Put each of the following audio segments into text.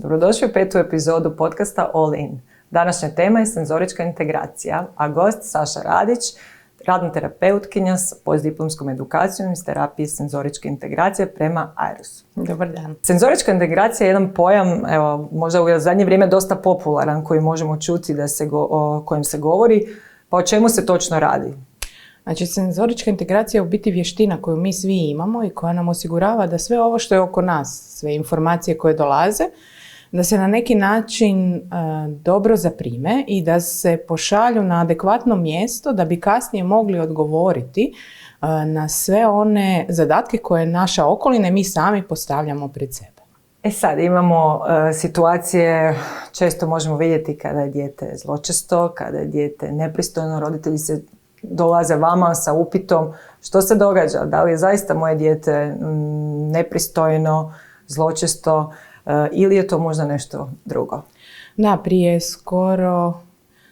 Dobrodošli u 5. epizodu podcasta All In. Današnja tema je senzorička integracija, a gost Saša Radić, radna terapeutkinja s postdiplomskom edukacijom iz terapije senzoričke integracije prema Airusu. Dobar dan. Senzorička integracija je jedan pojam, evo, možda u zadnje vrijeme dosta popularan, koji možemo čuti o kojem se govori. Pa o čemu se točno radi? Znači, senzorička integracija je u biti vještina koju mi svi imamo i koja nam osigurava da sve ovo što je oko nas, sve informacije koje dolaze, da se na neki način dobro zaprime i da se pošalju na adekvatno mjesto da bi kasnije mogli odgovoriti na sve one zadatke koje naša okolina i mi sami postavljamo pred sebe. Sad imamo situacije, često možemo vidjeti kada je dijete zločesto, kada je dijete nepristojno, roditelji se dolaze vama sa upitom što se događa, da li je zaista moje dijete nepristojno, zločesto ili je to možda nešto drugo? Da, prije skoro,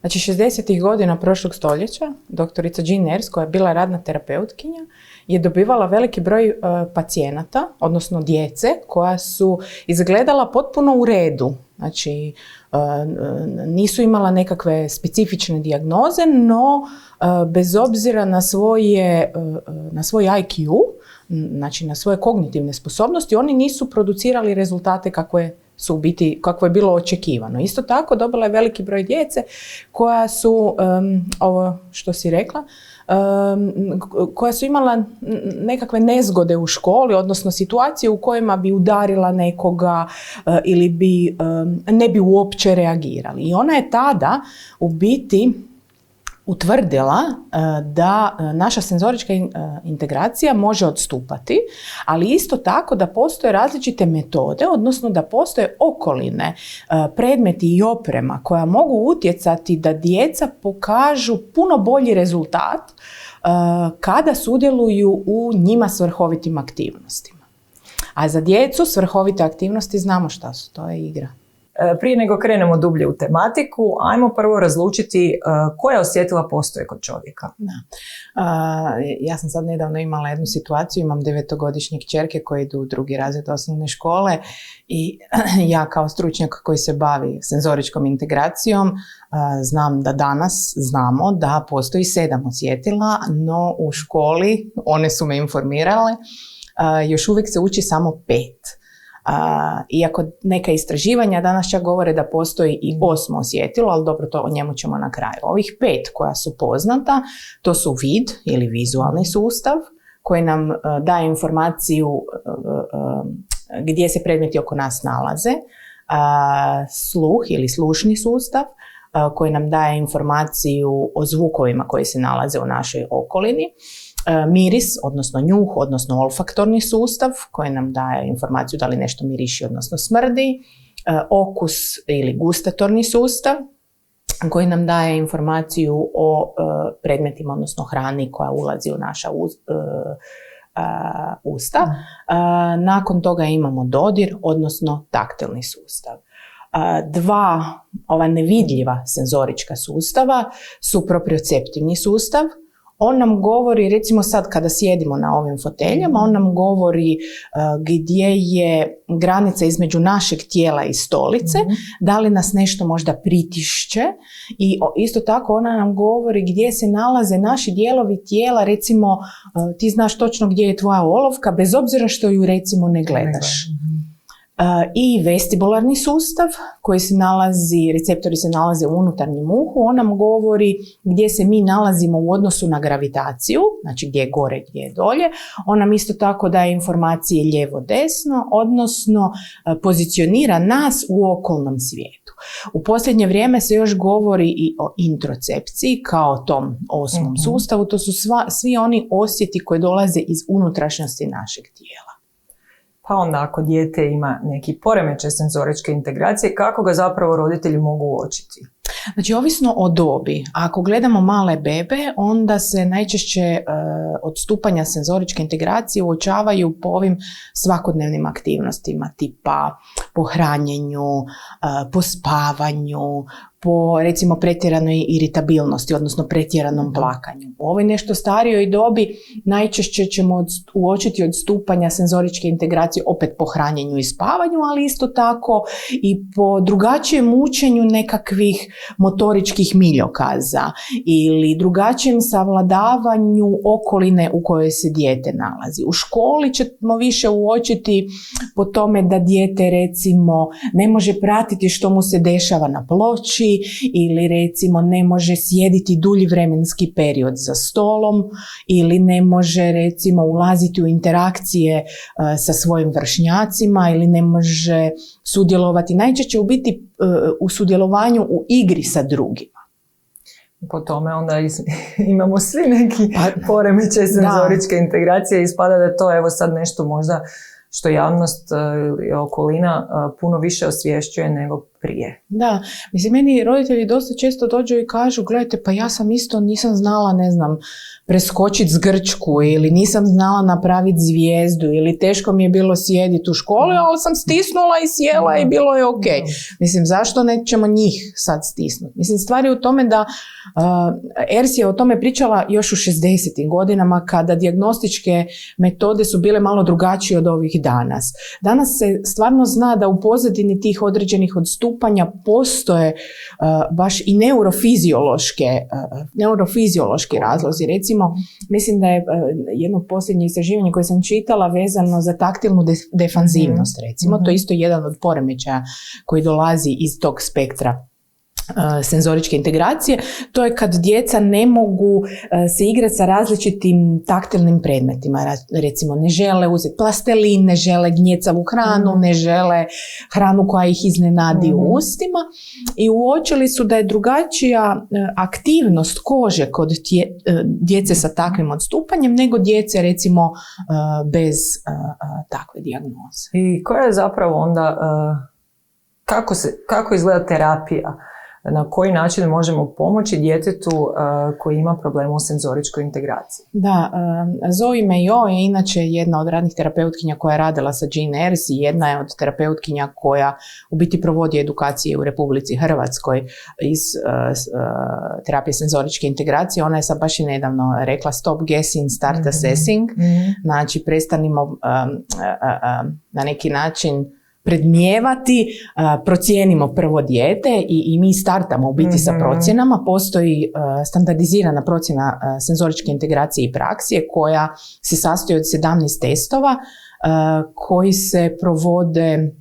znači 60. godina prošlog stoljeća, doktorica Jean Aires, koja je bila radna terapeutkinja, je dobivala veliki broj pacijenata, odnosno djece, koja su izgledala potpuno u redu. Znači, nisu imala nekakve specifične dijagnoze, no bez obzira na svoj IQ, znači na svoje kognitivne sposobnosti, oni nisu producirali rezultate kako je bilo očekivano. Isto tako dobila je veliki broj djece koja su, ovo što si rekla, koja su imala nekakve nezgode u školi, odnosno situacije u kojima bi udarila nekoga ili ne bi uopće reagirali. I ona je tada u biti utvrdila da naša senzorička integracija može odstupati, ali isto tako da postoje različite metode, odnosno da postoje okoline, predmeti i oprema koja mogu utjecati da djeca pokažu puno bolji rezultat kada sudjeluju u njima svrhovitim aktivnostima. A za djecu svrhovite aktivnosti znamo šta su, to je igra. Prije nego krenemo dublje u tematiku, ajmo prvo razlučiti koja osjetila postoje kod čovjeka. Da. Ja sam sad nedavno imala jednu situaciju, imam 9-godišnje kćerke koje idu u 2. razred osnovne škole i ja kao stručnjak koji se bavi senzoričkom integracijom znam da danas znamo da postoji 7 osjetila, no u školi, one su me informirale, još uvijek se uči samo 5. Iako neka istraživanja danas čak govore da postoji i 8. osjetilo, ali dobro, to o njemu ćemo na kraju. Ovih 5 koja su poznata, to su vid ili vizualni sustav koji nam daje informaciju gdje se predmeti oko nas nalaze, sluh ili slušni sustav koji nam daje informaciju o zvukovima koji se nalaze u našoj okolini, miris, odnosno njuh, odnosno olfaktorni sustav koji nam daje informaciju da li nešto miriši, odnosno smrdi, okus ili gustatorni sustav koji nam daje informaciju o predmetima, odnosno hrani koja ulazi u naša usta. Nakon toga imamo dodir, odnosno taktilni sustav. 2 ova nevidljiva senzorička sustava su proprioceptivni sustav. On nam govori, recimo sad kada sjedimo na ovim foteljama, on nam govori gdje je granica između našeg tijela i stolice, da li nas nešto možda pritišće i isto tako ona nam govori gdje se nalaze naši dijelovi tijela, recimo ti znaš točno gdje je tvoja olovka, bez obzira što ju recimo ne gledaš. I vestibularni sustav koji se nalazi, receptori se nalaze u unutarnjem uhu, on nam govori gdje se mi nalazimo u odnosu na gravitaciju, znači gdje je gore, gdje je dolje. On nam isto tako daje informacije lijevo-desno, odnosno pozicionira nas u okolnom svijetu. U posljednje vrijeme se još govori i o introcepciji kao tom 8. sustavu, to su svi oni osjeti koji dolaze iz unutrašnjosti našeg tijela. Pa onda ako dijete ima neki poremećaj senzoričke integracije, kako ga zapravo roditelji mogu uočiti? Znači, ovisno o dobi. Ako gledamo male bebe, onda se najčešće odstupanja senzoričke integracije uočavaju po ovim svakodnevnim aktivnostima, tipa po hranjenju, po spavanju, po recimo pretjeranoj iritabilnosti, odnosno pretjeranom plakanju. U ovoj nešto starijoj dobi najčešće ćemo uočiti odstupanja senzoričke integracije opet po hranjenju i spavanju, ali isto tako i po drugačijem učenju nekakvih motoričkih miljokaza ili drugačijem savladavanju okoline u kojoj se dijete nalazi. U školi ćemo više uočiti po tome da dijete recimo ne može pratiti što mu se dešava na ploči ili recimo ne može sjediti dulji vremenski period za stolom ili ne može recimo ulaziti u interakcije sa svojim vršnjacima ili ne može sudjelovati. Najčešće u biti u sudjelovanju u igri sa drugima. Po tome onda imamo svi neki poremećaj senzoričke integracije i ispada da je to evo sad nešto možda što javnost i okolina puno više osvješćuje nego prije. Da, mislim, meni roditelji dosta često dođu i kažu, gledajte, pa ja sam isto nisam znala, ne znam, preskočiti zgrčku ili nisam znala napraviti zvijezdu ili teško mi je bilo sjediti u školi, ali sam stisnula i sjela i bilo je ok. Mislim, zašto nećemo njih sad stisnuti? Mislim, stvar je u tome da Ers je o tome pričala još u 60. godinama kada dijagnostičke metode su bile malo drugačije od ovih danas. Danas se stvarno zna da u pozadini tih određenih odstupanja postoje baš i neurofiziološki razlozi. Recimo, mislim da je jedno posljednje istraživanje koje sam čitala vezano za taktilnu defanzivnost, recimo. To je isto jedan od poremećaja koji dolazi iz tog spektra senzoričke integracije. To je kad djeca ne mogu se igrati sa različitim taktilnim predmetima. Recimo, ne žele uzeti plastelin, ne žele gnjecavu hranu, ne žele hranu koja ih iznenadi u ustima. I uočili su da je drugačija aktivnost kože kod djece sa takvim odstupanjem nego djece, recimo, bez takve dijagnoze. I koja je zapravo onda, kako izgleda terapija? Na koji način možemo pomoći djetetu koji ima problema u senzoričkoj integraciji? Da, Zoe Mayo je inače jedna od radnih terapeutkinja koja je radila sa Jean Ers i jedna je od terapeutkinja koja u biti provodi edukacije u Republici Hrvatskoj iz terapije senzoričke integracije. Ona je sad baš i nedavno rekla stop guessing, start assessing. Znači, prestanimo na neki način predmijevati, procijenimo prvo dijete i mi startamo u biti sa procjenama. Postoji standardizirana procjena senzoričke integracije i praksije koja se sastoji od 17 testova koji se provode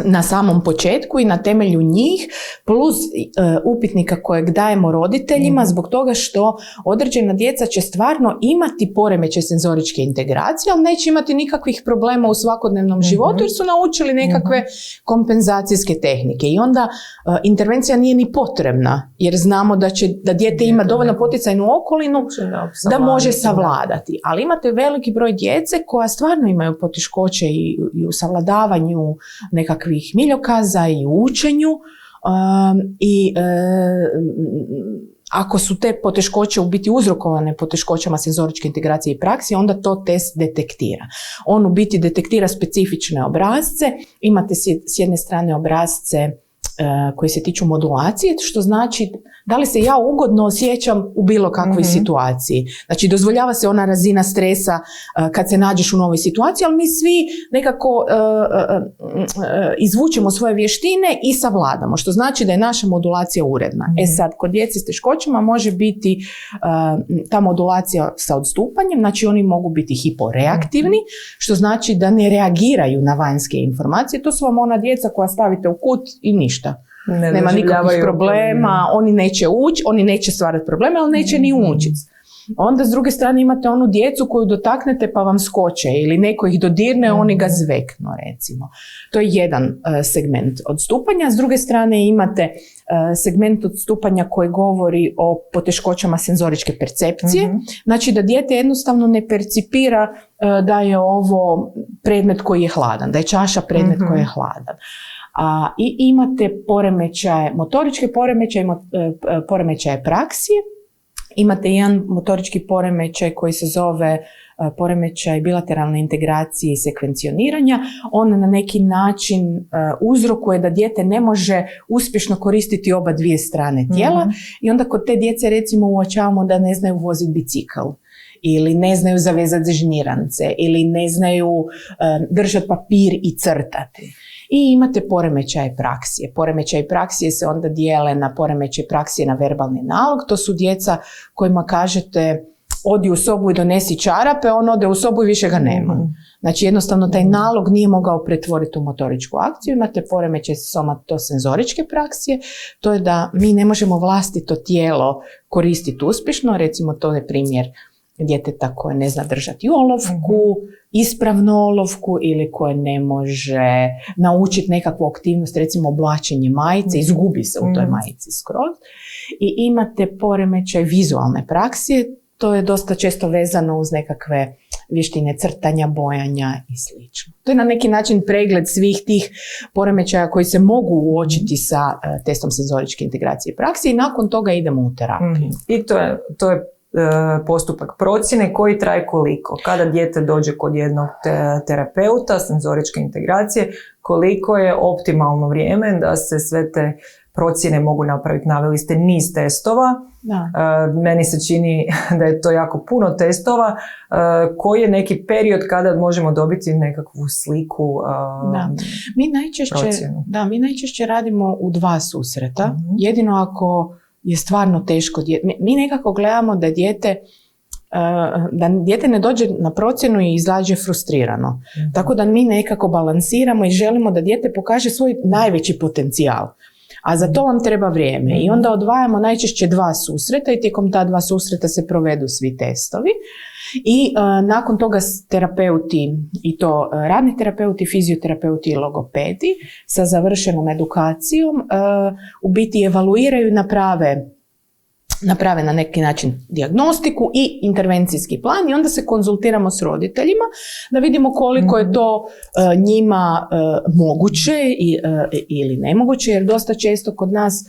na samom početku i na temelju njih plus upitnika kojeg dajemo roditeljima zbog toga što određena djeca će stvarno imati poremećaj senzoričke integracije, ali neće imati nikakvih problema u svakodnevnom životu jer su naučili nekakve kompenzacijske tehnike i onda intervencija nije ni potrebna jer znamo da dijete ima dovoljno poticajnu okolinu da može savladati. Ali imate veliki broj djece koja stvarno imaju poteškoće i u savladavanju nekakvih miljokaza i u učenju ako su te poteškoće u biti uzrokovane poteškoćama senzoričke integracije i praksije, onda to test detektira. On u biti detektira specifične obrasce. Imate s jedne strane obrasce koji se tiču modulacije, što znači da li se ja ugodno osjećam u bilo kakvoj situaciji. Znači, dozvoljava se ona razina stresa kad se nađeš u novoj situaciji, ali mi svi nekako izvučemo svoje vještine i savladamo, što znači da je naša modulacija uredna. Sad, kod djece s teškoćama može biti ta modulacija sa odstupanjem, znači oni mogu biti hiporeaktivni, što znači da ne reagiraju na vanjske informacije. To su vam ona djeca koja stavite u kut i ništa. Nema nikakvih problema, oni neće ući, oni neće stvarati probleme, ali neće ni učiti. Onda s druge strane imate onu djecu koju dotaknete pa vam skoče ili neko ih dodirne, oni ga zveknu, recimo. To je jedan segment odstupanja. S druge strane imate segment odstupanja koji govori o poteškoćama senzoričke percepcije. Znači da dijete jednostavno ne percipira da je ovo predmet koji je hladan, da je čaša predmet koji je hladan. I imate poremećaje, motoričke poremećaje, poremećaje praksije. Imate jedan motorički poremećaj koji se zove poremećaj bilateralne integracije i sekvencioniranja, on na neki način uzrokuje da dijete ne može uspješno koristiti oba dvije strane tijela i onda kod te djece recimo uočavamo da ne znaju voziti bicikl ili ne znaju zavezati žnirance ili ne znaju držati papir i crtati. I imate poremećaj praksije. Poremećaj praksije se onda dijele na poremećaj praksije na verbalni nalog. To su djeca kojima kažete odi u sobu i donesi čarape, on ode u sobu i više ga nema. Znači jednostavno taj nalog nije mogao pretvoriti u motoričku akciju. Imate poremećaj somatosenzoričke praksije, to je da mi ne možemo vlastito tijelo koristiti uspješno, recimo to je primjer djeteta koje ne zna držati olovku, ispravnu olovku ili koje ne može naučiti nekakvu aktivnost, recimo oblačenje majice, izgubi se u toj majici skroz. I imate poremećaj vizualne praksije, to je dosta često vezano uz nekakve vještine crtanja, bojanja i sl. To je na neki način pregled svih tih poremećaja koji se mogu uočiti sa testom senzoričke integracije i praksije i nakon toga idemo u terapiju. I to je postupak procjene koji traje koliko. Kada dijete dođe kod jednog terapeuta senzoričke integracije, koliko je optimalno vrijeme da se sve te procjene mogu napraviti. Naveli ste niz testova. Meni se čini da je to jako puno testova. Koji je neki period kada možemo dobiti nekakvu sliku procjenu? Mi najčešće radimo u 2 susreta. Jedino ako je stvarno teško. Mi nekako gledamo da dijete ne dođe na procjenu i izađe frustrirano. Tako da mi nekako balansiramo i želimo da dijete pokaže svoj najveći potencijal. A za to vam treba vrijeme. I onda odvajamo najčešće 2 susreta i tijekom ta 2 susreta se provedu svi testovi. I nakon toga terapeuti, i to radni terapeuti, fizioterapeuti i logopedi sa završenom edukacijom u biti evaluiraju i naprave na neki način dijagnostiku i intervencijski plan i onda se konzultiramo s roditeljima da vidimo koliko je to njima moguće ili nemoguće, jer dosta često kod nas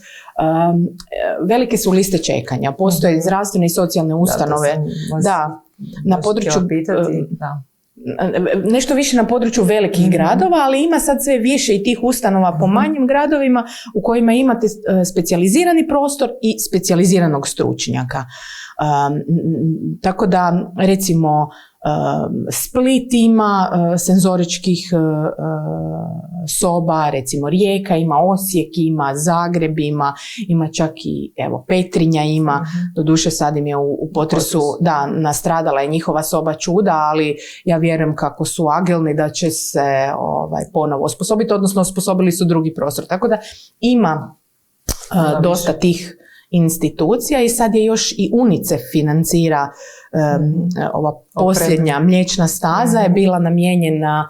velike su liste čekanja. Postoje zdravstvene i socijalne ustanove. Na području nešto više na području velikih gradova, ali ima sad sve više i tih ustanova po manjim gradovima u kojima imate specijalizirani prostor i specijaliziranog stručnjaka. Tako da recimo Split ima senzoričkih soba, recimo Rijeka ima, Osijek ima, Zagreb ima čak i Petrinja ima, doduše sad im je u potresu nastradala je njihova soba čuda, ali ja vjerujem kako su agilni da će se ponovo osposobiti, odnosno osposobili su drugi prostor. Tako da ima dosta tih institucija i sad je još i UNICEF financira ova posljednja mliječna staza je bila namijenjena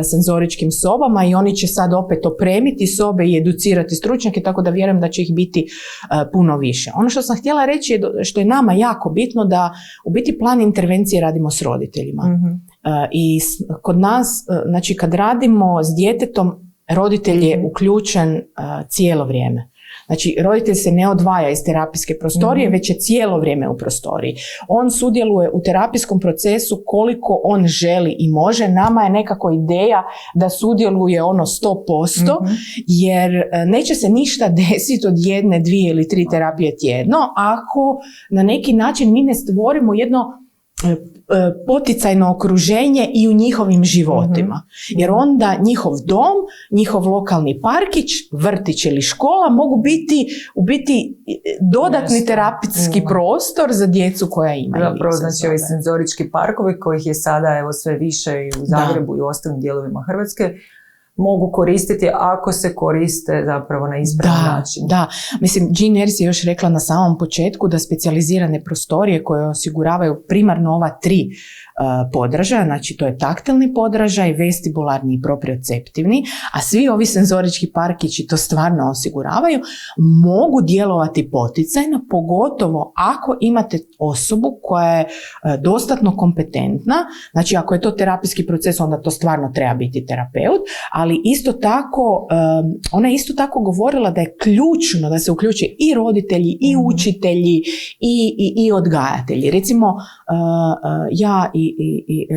senzoričkim sobama i oni će sad opet opremiti sobe i educirati stručnjake, tako da vjerujem da će ih biti puno više. Ono što sam htjela reći je što je nama jako bitno da u biti plan intervencije radimo s roditeljima. I kod nas, znači kad radimo s djetetom, roditelj je uključen cijelo vrijeme. Znači, roditelj se ne odvaja iz terapijske prostorije, već je cijelo vrijeme u prostoriji. On sudjeluje u terapijskom procesu koliko on želi i može. Nama je nekako ideja da sudjeluje 100%, jer neće se ništa desiti od 1, 2 ili 3 terapije tjedno, ako na neki način mi ne stvorimo jedno poticajno okruženje i u njihovim životima. Jer onda njihov dom, njihov lokalni parkić, vrtić ili škola mogu biti u biti dodatni terapijski prostor za djecu koja imaju. Zapravo, znači ovi senzorički parkovi kojih je sada sve više i u Zagrebu i u ostalim dijelovima Hrvatske, mogu koristiti ako se koriste zapravo na ispravan način. Da, mislim, Jean Hers je još rekla na samom početku da specijalizirane prostorije koje osiguravaju primarno ova 3 podražaja, znači to je taktilni podražaj, vestibularni i proprioceptivni, a svi ovi senzorički parkići to stvarno osiguravaju, mogu djelovati poticajno, pogotovo ako imate osobu koja je dostatno kompetentna, znači ako je to terapijski proces, onda to stvarno treba biti terapeut, ali ali isto tako, ona je isto tako govorila da je ključno da se uključe i roditelji, i učitelji, i odgajatelji. Recimo, ja i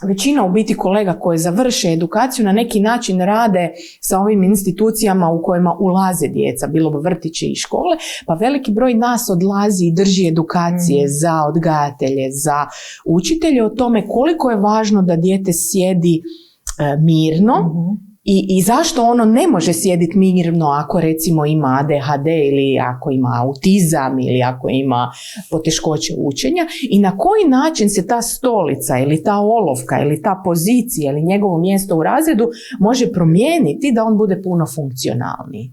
većina u biti kolega koji završe edukaciju na neki način rade sa ovim institucijama u kojima ulaze djeca, bilo vrtići i škole, pa veliki broj nas odlazi i drži edukacije za odgajatelje, za učitelje o tome koliko je važno da dijete sjedi mirno i zašto ono ne može sjediti mirno ako recimo ima ADHD ili ako ima autizam ili ako ima poteškoće učenja i na koji način se ta stolica ili ta olovka ili ta pozicija ili njegovo mjesto u razredu može promijeniti da on bude puno funkcionalniji.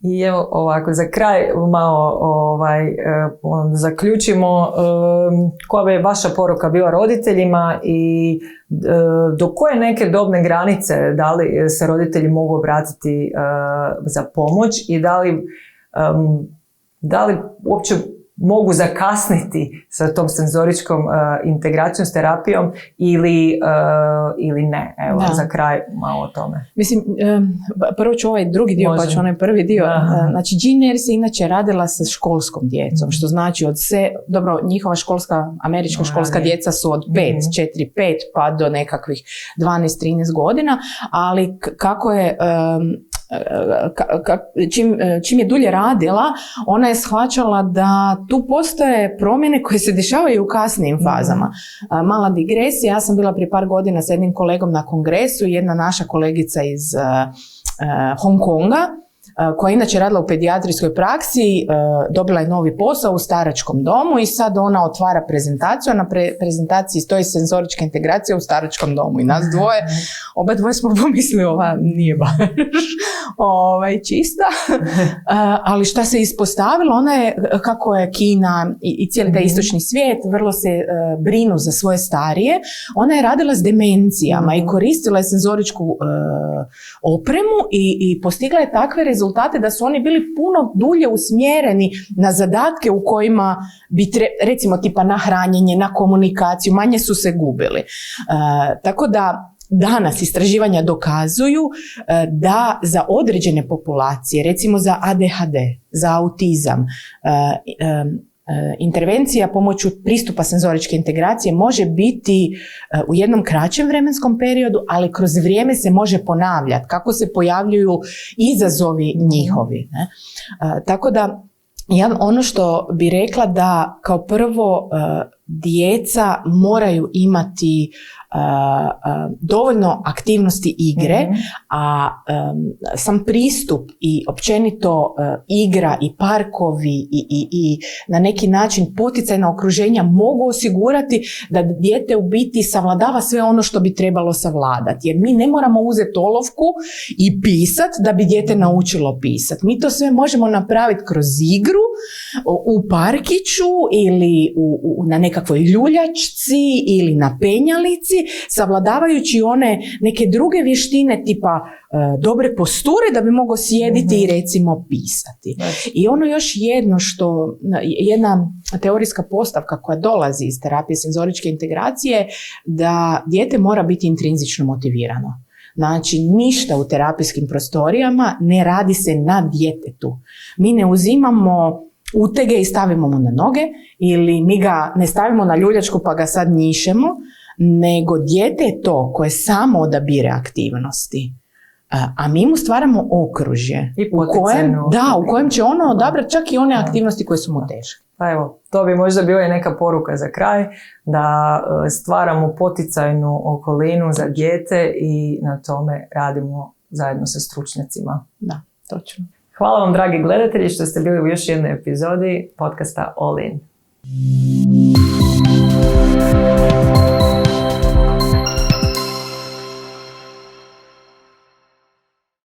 I evo ovako, za kraj malo zaključimo koja bi vaša poruka bila roditeljima i do koje neke dobne granice da li se roditelji mogu obratiti za pomoć i da li uopće mogu zakasniti sa tom senzoričkom integracijom, s terapijom ili ne. Evo, za kraj malo o tome. Mislim, prvo ću ovaj drugi dio, pa ću onaj prvi dio. Znači, Jean Eyre se inače radila sa školskom djecom, što znači dobro, njihova američka školska djeca su od 4-5 pa do nekakvih 12-13 godina, ali kako je... čim je dulje radila, ona je shvaćala da tu postoje promjene koje se dešavaju u kasnijim fazama. Mala digresija, ja sam bila prije par godina s jednim kolegom na kongresu, jedna naša kolegica iz Hong Konga, koja je inače radila u pedijatrijskoj praksi, dobila je novi posao u staračkom domu i sad ona otvara prezentaciju, a na prezentaciji stoji senzorička integracija u staračkom domu i nas oba dvoje smo pomislili ova nije baš čista, ali šta se ispostavilo, ona je, kako je Kina i cijeli taj istočni svijet, vrlo se brinu za svoje starije, ona je radila s demencijama i koristila je senzoričku opremu i postigla je takve rezultate da su oni bili puno dulje usmjereni na zadatke u kojima bi recimo tipa na hranjenje, na komunikaciju, manje su se gubili. Tako da danas istraživanja dokazuju da za određene populacije, recimo za ADHD, za autizam, intervencija pomoću pristupa senzoričke integracije može biti u jednom kraćem vremenskom periodu, ali kroz vrijeme se može ponavljati kako se pojavljuju izazovi njihovi. Ne? Tako da ja ono što bi rekla da kao prvo djeca moraju imati dovoljno aktivnosti igre, a sam pristup i općenito igra i parkovi i na neki način poticajna okruženja mogu osigurati da dijete u biti savladava sve ono što bi trebalo savladati. Jer mi ne moramo uzeti olovku i pisati da bi dijete naučilo pisati. Mi to sve možemo napraviti kroz igru, u parkiću ili na nekakvoj ljuljačci ili na penjalici, savladavajući one neke druge vještine tipa dobre posture da bi mogao sjediti i recimo pisati. I ono još jedna teorijska postavka koja dolazi iz terapije senzoričke integracije, da dijete mora biti intrinzično motivirano. Znači, ništa u terapijskim prostorijama ne radi se na djetetu. Mi ne uzimamo utege i stavimo mu na noge ili mi ga ne stavimo na ljuljačku pa ga sad njišemo, nego dijete je to koje samo odabire aktivnosti. A mi mu stvaramo okružje u kojem će ono odabrati čak i one aktivnosti koje su mu teške. Pa evo, to bi možda bila i neka poruka za kraj, da stvaramo poticajnu okolinu za dijete i na tome radimo zajedno sa stručnjacima. Da, točno. Hvala vam, dragi gledatelji, što ste bili u još jednoj epizodi podcasta All In.